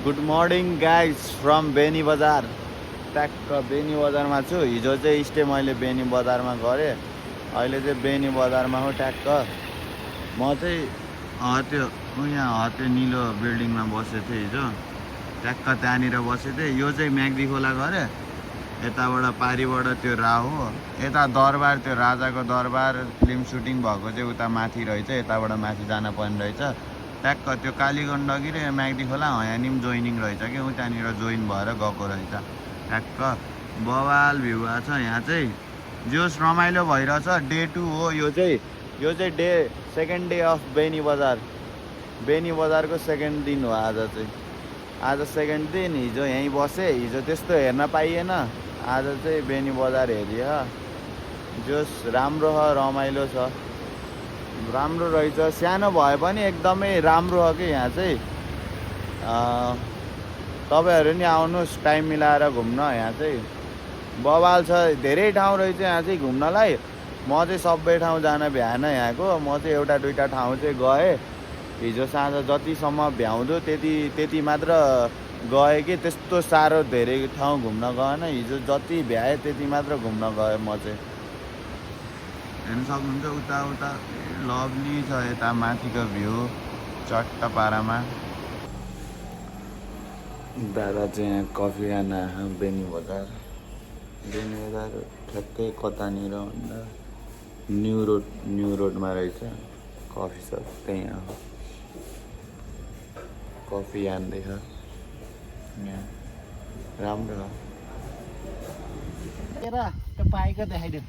Good morning guys from Beni Bazar. ट्याक्क बेनी बजारमा छु। हिजो चाहिँ स्टे मैले बेनी बजारमा गरेँ, अहिले चाहिँ बेनी बजारमा हो ट्याक्क। म चाहिँ त्यो यहाँ त्यो निलो बिल्डिङमा बसेको थिएँ हिजो, ट्याक्क त्यहाँनिर बसेको थिएँ। यो चाहिँ म्याग्दी खोला गरेँ, यताबाट पारिबाट त्यो रा हो, यता दरबार त्यो राजाको दरबार फिल्म सुटिङ भएको चाहिँ उता माथि रहेछ, यताबाट माथि जान पर्ने रहेछ। ट्याक्क त्यो कालीगण्डकी र म्याग्दी खोला यहाँ पनि जोइनिङ रहेछ कि, ऊ त्यहाँनिर जोइन भएर गएको रहेछ। ट्याक्क बवाल भ्यू आएको छ यहाँ चाहिँ, जोस् रमाइलो भइरहेछ। डे 2 हो यो चाहिँ day second day of Beni Bazar. Beni बजारको सेकेन्ड दिन हो आज चाहिँ। आज सेकेन्ड दिन। हिजो यहीँ बसेँ, हिजो त्यस्तो हेर्न पाइएन, आज चाहिँ बेनी बजार हेरियो। जोस् राम्रो छ, रमाइलो छ, राम्रो रहेछ। सानो भए पनि एकदमै राम्रो हो कि यहाँ चाहिँ। तपाईँहरू नि आउनुहोस् टाइम मिलाएर घुम्न, यहाँ चाहिँ बवाल छ। धेरै ठाउँ रहेछ यहाँ चाहिँ घुम्नलाई। म चाहिँ सबै ठाउँ जान भ्याएन यहाँको, म चाहिँ एउटा दुइटा ठाउँ चाहिँ गएँ। हिजो साँझ जतिसम्म भ्याउँदो त्यति मात्र गएँ कि त्यस्तो साह्रो धेरै ठाउँ घुम्न गएन। हिजो जति भ्याएँ त्यति मात्र घुम्न गएँ म चाहिँ। हेर्नु सक्नुहुन्छ उता लभली छ यता माथिको भ्यू चट्ट पारामा। दादा चाहिँ यहाँ कफी खान आयो बेनी बजार ठ्याक्कै कतानिर भन्दा न्यु रोडमा रहेछ कफी सप, त्यहीँ हो। कफी हान्दैछ यहाँ, राम्रो हो। केरा त्यो पाएको देखाइदियो।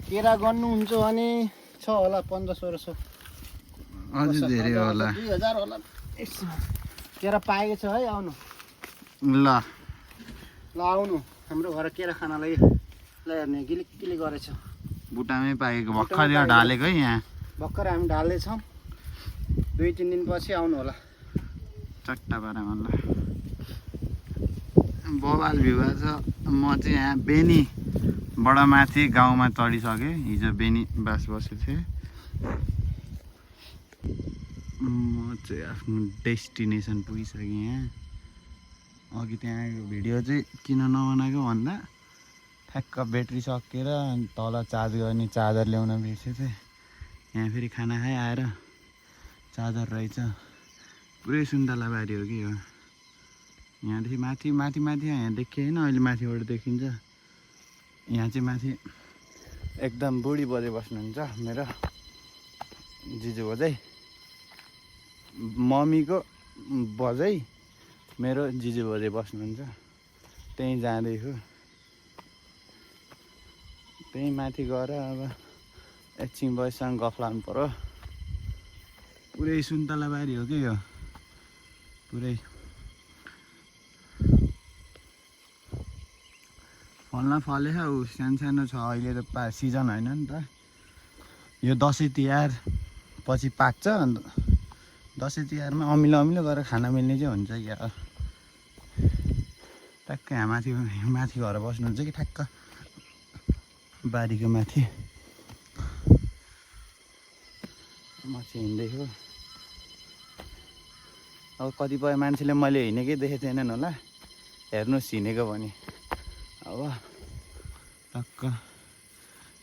केरा गर्नुहुन्छ भने छ होला 1500 अझै धेरै होला, 2000 होला। केरा पाएको छ है, आउनु ल आउनु हाम्रो घर केरा खानालाई। ल हेर्ने गिलिक गरेछ, बुटामै पाएको भर्खर यहाँ ढालेको है। यहाँ भर्खर हामी ढाल्दैछौँ, 2-3 दिनपछि आउनु होला। चट्टा पारामा ल बवाल भ्यू छ। म चाहिँ यहाँ बेनीबाट माथि गाउँमा चढिसकेँ। हिजो बेनी बसेको थिएँ। म चाहिँ आफ्नो डेस्टिनेसन पुगिसकेँ यहाँ। अघि त्यहाँको भिडियो चाहिँ किन नबनाएको भन्दा ठ्याक्क ब्याट्री सकिएर तल चार्ज गर्ने चार्जर ल्याउन बिर्सेको थिएँ। यहाँ फेरि खाना खाइ आएर चार्जर रहेछ। पुरै सुन्तला बारी हो कि यो। यहाँदेखि माथि यहाँ देखियो होइन, अहिले माथिबाट देखिन्छ। यहाँ चाहिँ माथि एकदम बुढी बजे बस्नुहुन्छ, मेरो जिजु बजै, मम्मीको बजै, मेरो जिजु बजे बस्नुहुन्छ। त्यहीँ जाँदैछु, त्यहीँ माथि गएर अब एकछिन बजीसँग गफ लाग्नु पर्यो। पुरै सुन्तला बारी हो कि यो, पुरै फल्न फलेछ। ऊ सानो छ, अहिले त सिजन होइन नि त। यो दसैँ तिहार पछि पाक्छ, अन्त दसैँ तिहारमा अमिलो गरेर खान मिल्ने चाहिँ हुन्छ क्या। ट्याक्कै यहाँ माथि घर बस्नुहुन्छ कि ठ्याक्क बारीको माथि। म चाहिँ हिँड्दैछु। अब कतिपय मान्छेले मैले हिँडेकै देखेको छैनन् होला, हेर्नुहोस् हिँडेको भने। अब टक्क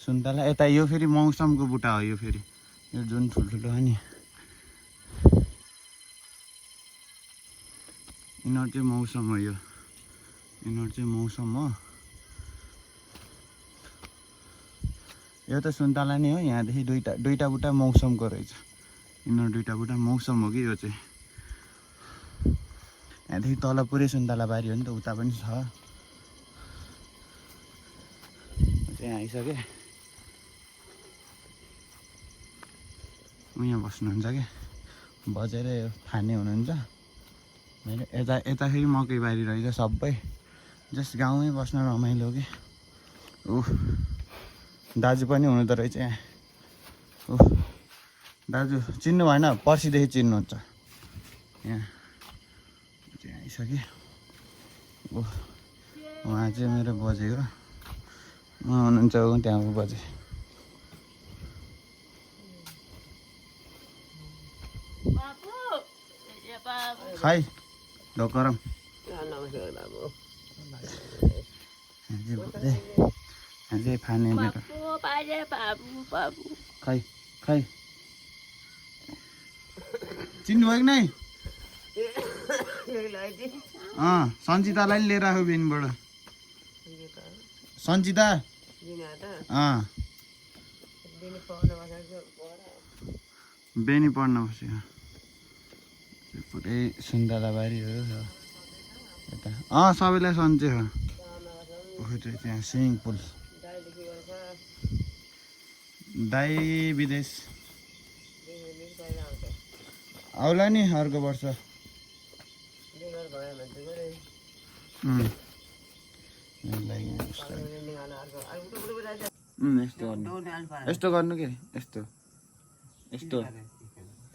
सुन्तला यता, यो फेरि मौसमको बुट्टा हो। यो फेरि यो जुन ठुल्ठुलो हो नि, यिनीहरू चाहिँ मौसम हो। यिनीहरू चाहिँ मौसम हो। यो त सुन्तला नै हो। यहाँदेखि दुईटा बुट्टा मौसमको रहेछ। यिनीहरू दुईटा बुट्टा मौसम हो कि यो चाहिँ। यहाँदेखि तल पुरै सुन्तला बारी हो नि त, उता पनि छ। त्यहाँ आइसकेँ। यहाँ बस्नुहुन्छ कि बजेर यो खाने हुनुहुन्छ। मेरो यता फेरि मकै बारी रहेछ सबै। जस्ट गाउँमै बस्न रमाइलो कि। दाजु पनि हुनुहुँदो रहेछ यहाँ। दाजु चिन्नु भएन, पर्सिदेखि चिन्नुहुन्छ। यहाँ चाहिँ आइसकेँ। उहाँ चाहिँ मेरो बजे हो, उहाँ हुनुहुन्छ त्यहाँको बजे। खै गरम फाने मेरो खै खै चिन्नु भयो कि नै सन्चितालाई नि लिएर आयो बेनीबाट सन्चिता बेनी पढ्न बस्यो पुरै सुन्तला बारी हो यता सबैलाई सन्चै हो पोखरी त्यहाँ स्विमिङ पुल दाइ विदेश आउला नि अर्को वर्ष यस्तो गर्नु के यस्तो यस्तो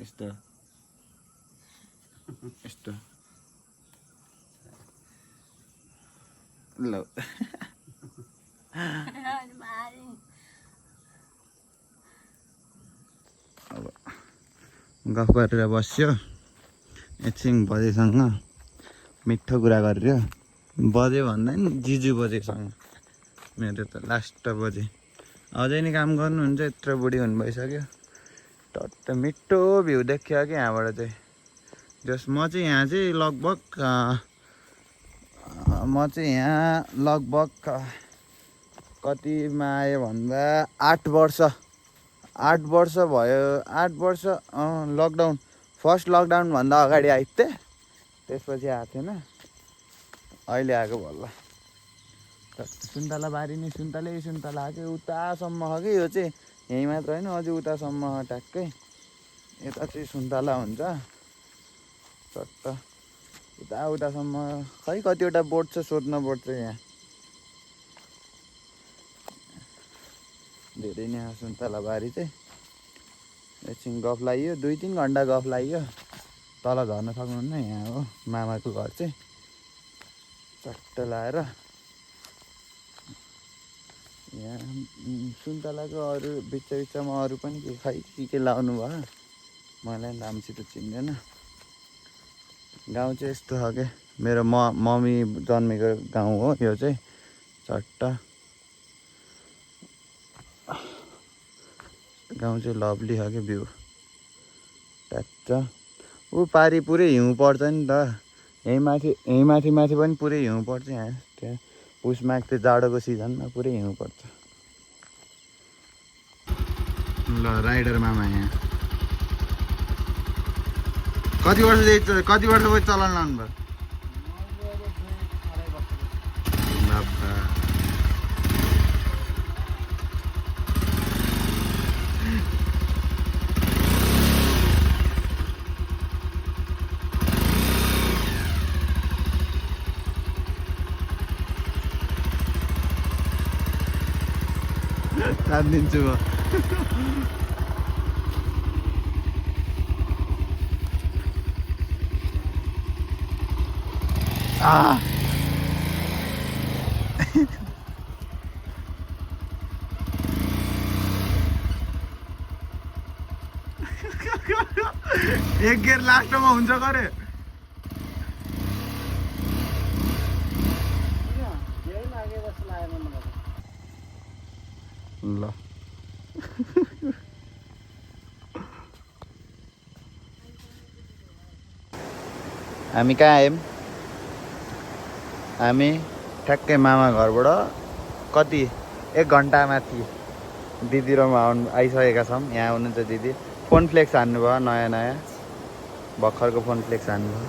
यस्तो यस्तो ल अब गफ गरेर बस्यो एकछिन बजेसँग मिठो कुरा गरेर बजे भन्दा नि जिजु बजेसँग मेरो त लास्ट बजे अझै नि काम गर्नुहुन्छ यत्रो बुढी हुनु भइसक्यो टट्ट मिठो भ्यू देखियो कि यहाँबाट चाहिँ जस म चाहिँ यहाँ चाहिँ लगभग कतिमा आयो भन्दा 8 वर्ष भयो 8 वर्ष लकडाउन फर्स्ट लकडाउनभन्दा अगाडि आएको थिएँ त्यसपछि आएको थिएन अहिले आएको बल्ल सुन्तला बारी नै सुन्तला आएको उतासम्म हो कि यो चाहिँ यहीँ मात्र होइन अझै उतासम्म ट्याक्कै यता चाहिँ सुन्तला हुन्छ चट्ट उतासम्म खै कतिवटा बोट छ सोध्न पर्छ यहाँ धेरै नै सुन्तला बारी चाहिँ एकछिन गफ लाग्यो 2-3 घन्टा गफ लाग्यो तल झर्न सक्नुहुन्न यहाँ हो मामाको घर चाहिँ चट्ट लाएर यहाँ सुन्तलाको अरू बिचमा अरू पनि के लाउनु भयो मलाई नामसित चिन्दैन गाउँ चाहिँ यस्तो हो क्या मेरो मम्मी जन्मेको गाउँ हो यो चाहिँ चट्ट गाउँ चाहिँ लभली हो क्या भ्यू ट्याक्क ऊ पारि पुरै हिउँ पर्छ नि त यहीँ माथि पनि पुरै हिउँ पर्छ यहाँ त्यहाँ पुस माघ त्यो जाडोको सिजनमा पुरै हिउँ पर्छ ल राइडर मामा यहाँ कति वर्ष भयो चलाउन लानुभयो दिन्छु म एक गेयर लास्टमा हुन्छ गरे ल हामी कहाँ आयौँ हामी ठ्याक्कै मामा घरबाट कति 1 घन्टा माथि दिदी र म आइसकेका छौँ यहाँ हुनुहुन्छ दिदी फोन फ्लेक्स हान्नुभयो नयाँ भर्खरको फोन फ्लेक्स हान्नुभयो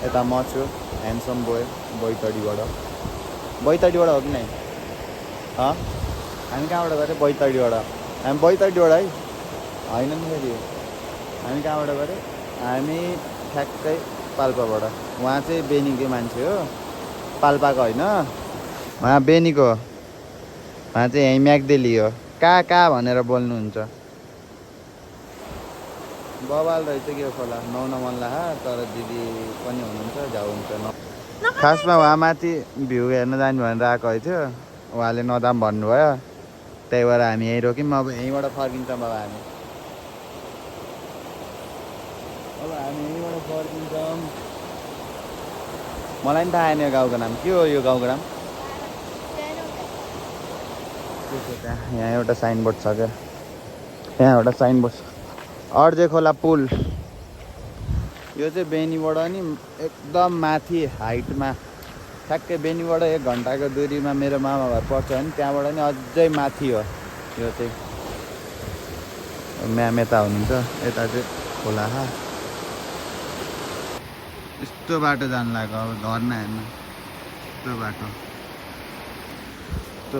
यता म छु ह्यान्डसम बोय बैतडीबाट हो कि नै हामी कहाँबाट गऱ्यो बैतडीबाट हामी बैतडीबाट है होइन नि फेरि हामी कहाँबाट गऱ्यो हामी ठ्याक्कै पाल्पाबाट उहाँ चाहिँ बेनीकै मान्छे हो पाल्पाको होइन उहाँ बेनीको उहाँ चाहिँ यहीँ म्याग्देली हो कहाँ भनेर बोल्नुहुन्छ बबाल रहेछ के खोला नुहाउन मन लाग्यो तर दिदी पनि हुनुहुन्छ झ्याउ हुन्छ खासमा उहाँ माथि भ्यू हेर्न जानु भनेर आएको थियो उहाँले नदाम भन्नुभयो त्यही भएर हामी यहीँ रोक्यौँ अब यहीँबाट फर्किन्छौँ अब हामी यहीँबाट फर्किन्छौँ मलाई नि थाहा आएन यो गाउँको नाम के हो यो गाउँको नाम यहाँ एउटा साइनबोर्ड छ क्या यहाँ एउटा साइनबोर्ड अर्जे खोला पुल यो चाहिँ बेनीबाट नि एकदम माथि हाइटमा ठ्याक्कै बेनीबाट 1 घन्टाको दुरीमा मेरो मामा घर पर्छ भने त्यहाँबाट नि अझै माथि हो यो चाहिँ म्याम यता हुनुहुन्छ यता चाहिँ खोला यस्तो बाटो जानु लाग्यो अब झर्ना हेर्न यस्तो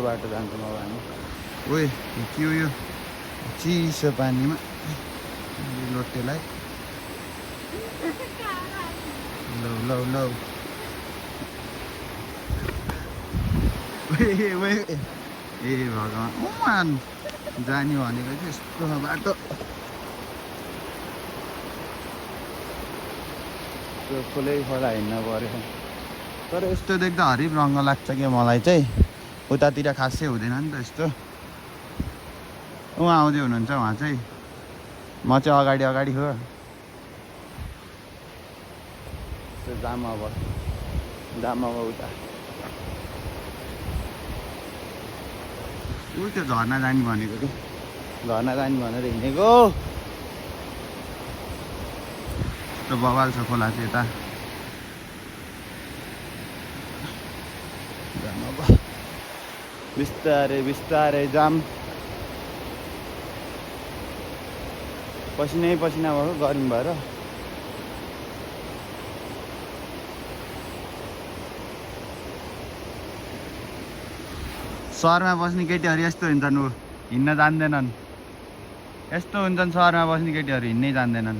बाटो जान्छौँ अब हामी ओइ के हो यो चिसो पानीमा लोटेलाई लौ ए भगवान् जाने भनेको चाहिँ यस्तो बाटो खोलै खोला हिँड्न पऱ्यो तर यस्तो देख्दा हरिफ रङ्ग लाग्छ क्या मलाई चाहिँ उतातिर खासै हुँदैन नि त यस्तो उहाँ आउँदै हुनुहुन्छ उहाँ चाहिँ म चाहिँ अगाडि हो जाम अब उता ऊ त्यो झर्ना जाने भनेको कि झर्ना जाने भनेर हिँडेको त्यो बवाल छ खोला चाहिँ यता बिस्तारै जाम पसिनै पसिना भएको गर्मी भएर सहरमा बस्ने केटीहरू यस्तो हुन्छन् हिँड्न जान्दैनन् यस्तो हुन्छन् सहरमा बस्ने केटीहरू हिँड्नै जान्दैनन्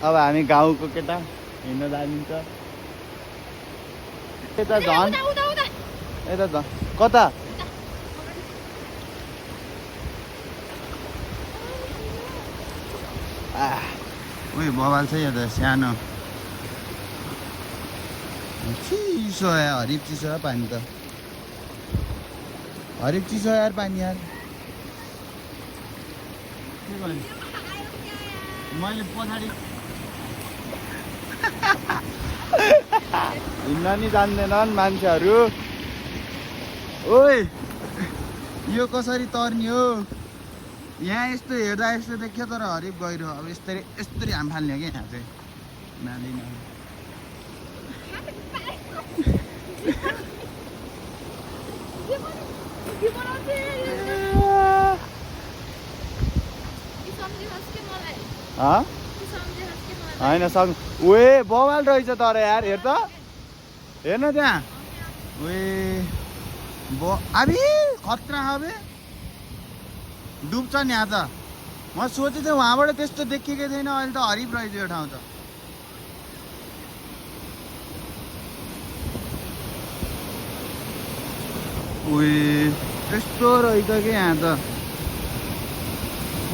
अब हामी गाउँको केटा हिँड्न जानिन्छ यता झन् यता झन् कता उयो बवाल छ यो त सानो चिसो यार हरिफ चिसो है पानी त हरिफ चिसो यार पानी यार मैले पछाडि हिँड्न नि जान्दैनन् मान्छेहरू ओइ यो कसरी तर्ने हो यहाँ यस्तो हेर्दा यस्तो देख्यो तर हरिफ गहिरो अब यस्तरी हाम फाल्ने हो क्या यहाँ चाहिँ नाली होइन सक् ओए बवाल रहेछ तर यार हेर त हेर्न त्यहाँ ओए अबे खतरा हबे डुब्छ नि यहाँ त म सोचेँ थिएँ वहाँबाट त्यस्तो देखिएकै थिएन अहिले त हरिफ रहेछ यो ठाउँ त ओए त्यस्तो रहेछ कि यहाँ त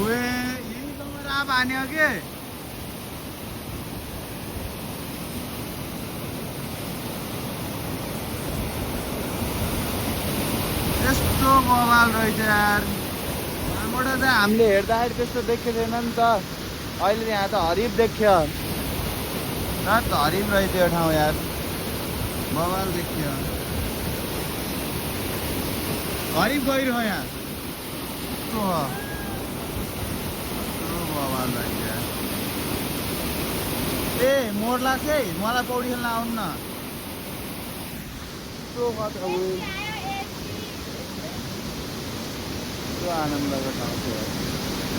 ओए यही त राप हान्यो के त्यस्तो बवाल रहेछ यार यहाँबाट त हामीले हेर्दाखेरि त्यस्तो देखेको छैन नि त अहिले यहाँ त हरिफ देख्यो न त हरिफ रहेछ यो ठाउँ यार बवाल देख्यो हरिफ गइरह यहाँ बवाल रहेछ यार ए मोड लाग्छ है मलाई पौडी खेल्न आउनु न आनन्दको ठाउँ थियो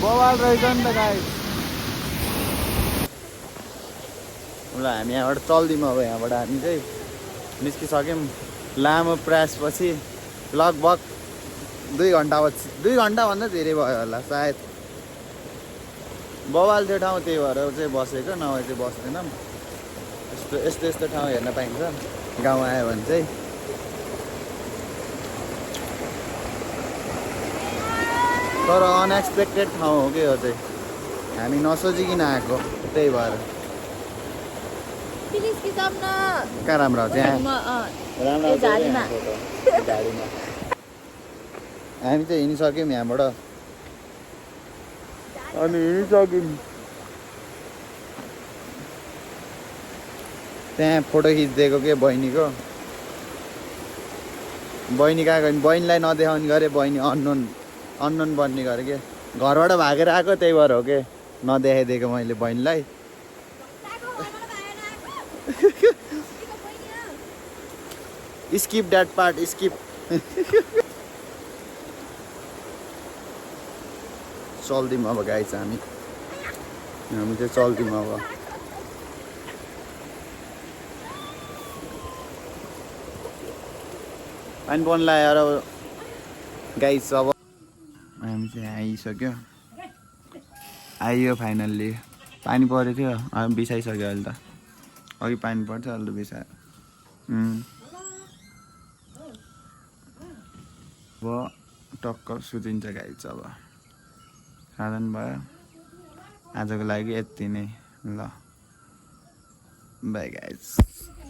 बवाल रहेछ नि त गाई ल हामी यहाँबाट चल्दिउँ अब यहाँबाट हामी चाहिँ निस्किसक्यौँ लामो प्रयासपछि लगभग 2 घन्टाभन्दा धेरै भयो होला सायद बवाल त्यो ठाउँ त्यही भएर चाहिँ बसेको नभए चाहिँ बस्दैनौँ यस्तो ठाउँ हेर्न पाइन्छ गाउँ आयो भने चाहिँ तर अनएक्सपेक्टेड ठाउँ हो कि यो चाहिँ हामी नसोचिकन आएको त्यही भएर कहाँ राम्रो हो त्यहाँ राम्रो झाडीमा हामी चाहिँ हिँडिसक्यौँ यहाँबाट अनि हिँडिसक्यौँ त्यहाँ फोटो खिचिदिएको के बहिनीको बहिनी कहाँ गयो बहिनीलाई नदेखाउने गरे बहिनी अननोन बन्ने गरे के घरबाट भागेर आएको त्यही भएर हो के नदेखाइदिएको मैले बहिनीलाई स्किप द्याट पार्ट स्किप चल्दिउँ अब गाई चाहिँ हामी चाहिँ चल्दिउँ अब पानी पर्न लाग्यो र गाई अब हामी चाहिँ आइसक्यो आइयो फाइनल्ली पानी परेको थियो अब बिसाइसक्यो अहिले त अघि पानी पर्थ्यो अहिले त बिसायो अब टक्क सुतिन्छ गाई चाहिँ अब साधन भयो आजको लागि यति नै ल बाई गाइज